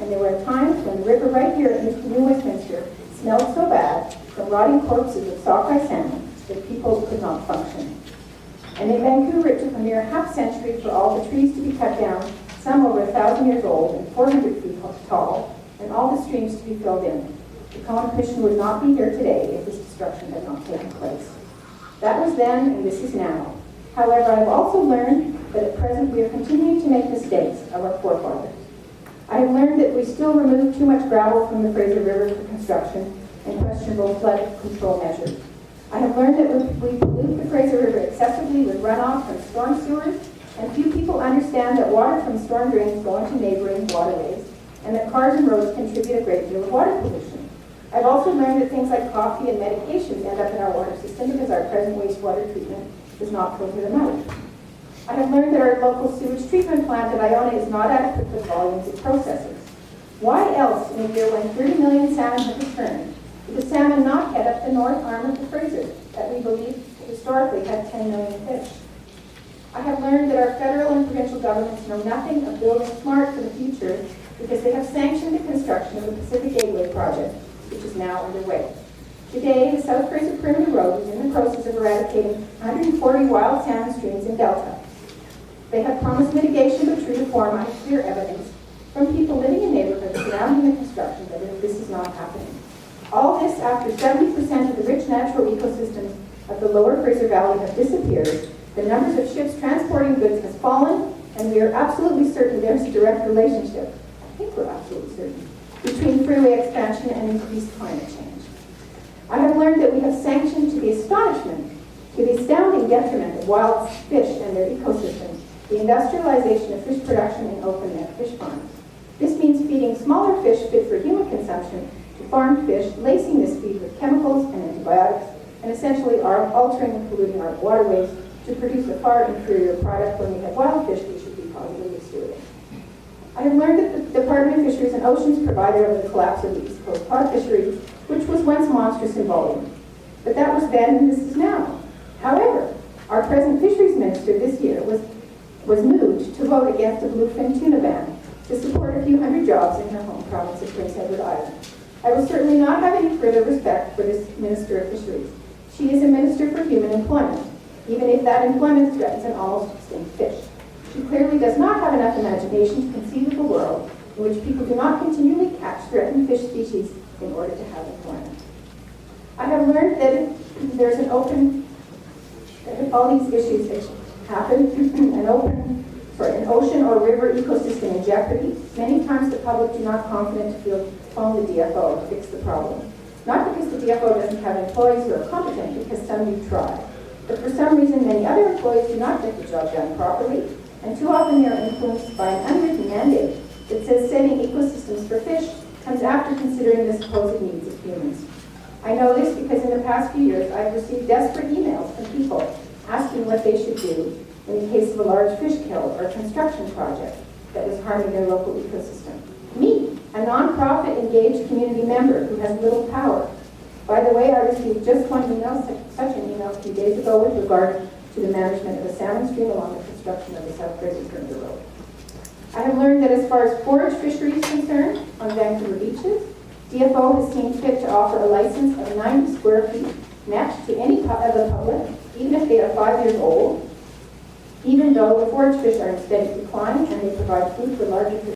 and there were times when the river right here in New Westminster smelled so bad from rotting corpses of sockeye salmon that people could not function. And in Vancouver, it took a mere half-century for all the trees to be cut down, some over 1,000 years old and 400 feet tall, and all the streams to be filled in. The Cohen Commission would not be here today if this destruction had not taken place. That was then, and this is now. However, I've also learned that at present we are continuing to make mistakes of our forefathers. I have learned that we still remove too much gravel from the Fraser River for construction and questionable flood control measures. I have learned that we pollute the Fraser River excessively with runoff from storm sewers, and few people understand that water from storm drains go into neighboring waterways, and that cars and roads contribute a great deal of water pollution. I've also learned that things like coffee and medications end up in our water system because our present wastewater treatment does not filter them out. I have learned that our local sewage treatment plant at Iona is not adequate for the volumes it processes. Why else, in a year when 30 million salmon have returned, did the salmon not head up the north arm of the Fraser that we believe historically had 10 million fish? I have learned that our federal and provincial governments know nothing of building smart for the future because they have sanctioned the construction of the Pacific Gateway project, which is now underway. Today, the South Fraser Perimeter Road is in the process of eradicating 140 wild salmon streams in Delta. They have promised mitigation, but true to form, I have clear evidence from people living in neighborhoods surrounding the construction that this is not happening. All this after 70% of the rich natural ecosystems of the lower Fraser Valley have disappeared, the numbers of ships transporting goods has fallen, and we are absolutely certain there's a direct relationship, I think we're absolutely certain, between freeway expansion and increased climate change. I have learned that we have sanctioned to the astonishment, to the astounding detriment of wild fish and their ecosystems, the industrialization of fish production in open-net fish farms. This means feeding smaller fish fit for human consumption to farmed fish, lacing this feed with chemicals and antibiotics, and essentially altering and polluting our waterways to produce a far inferior product when we have wild fish we should be positively stewarding. I have learned that the Department of Fisheries and Oceans provided over the collapse of the East Coast cod fishery, which was once monstrous in volume. But that was then and this is now. However, our present fisheries minister this year was moved to vote against a bluefin tuna ban to support a few hundred jobs in her home province of Prince Edward Island. I will certainly not have any further respect for this Minister of Fisheries. She is a Minister for Human Employment, even if that employment threatens an almost extinct fish. She clearly does not have enough imagination to conceive of a world in which people do not continually catch threatened fish species in order to have employment. I have learned that if there's an open, that if all these issues happen, an ocean or river ecosystem in jeopardy, many times the public do not confident to phone the DFO to fix the problem. Not because the DFO doesn't have employees who are competent, because some do try. But for some reason, many other employees do not get the job done properly, and too often they are influenced by an unwritten mandate that says saving ecosystems for fish comes after considering the supposed needs of humans. I know this because in the past few years, I've received desperate emails from people asking what they should do in the case of a large fish kill or a construction project that was harming their local ecosystem. Me, a nonprofit engaged community member who has little power. By the way, I received just one email, such an email a few days ago with regard to the management of a salmon stream along the construction of the South Fraser Perimeter Road. I have learned that as far as forage fishery is concerned on Vancouver beaches, DFO has seen fit to offer a license of 90 square feet net to any of the public, even if they are 5 years old, even though the forage fish are in steady decline and they provide food for larger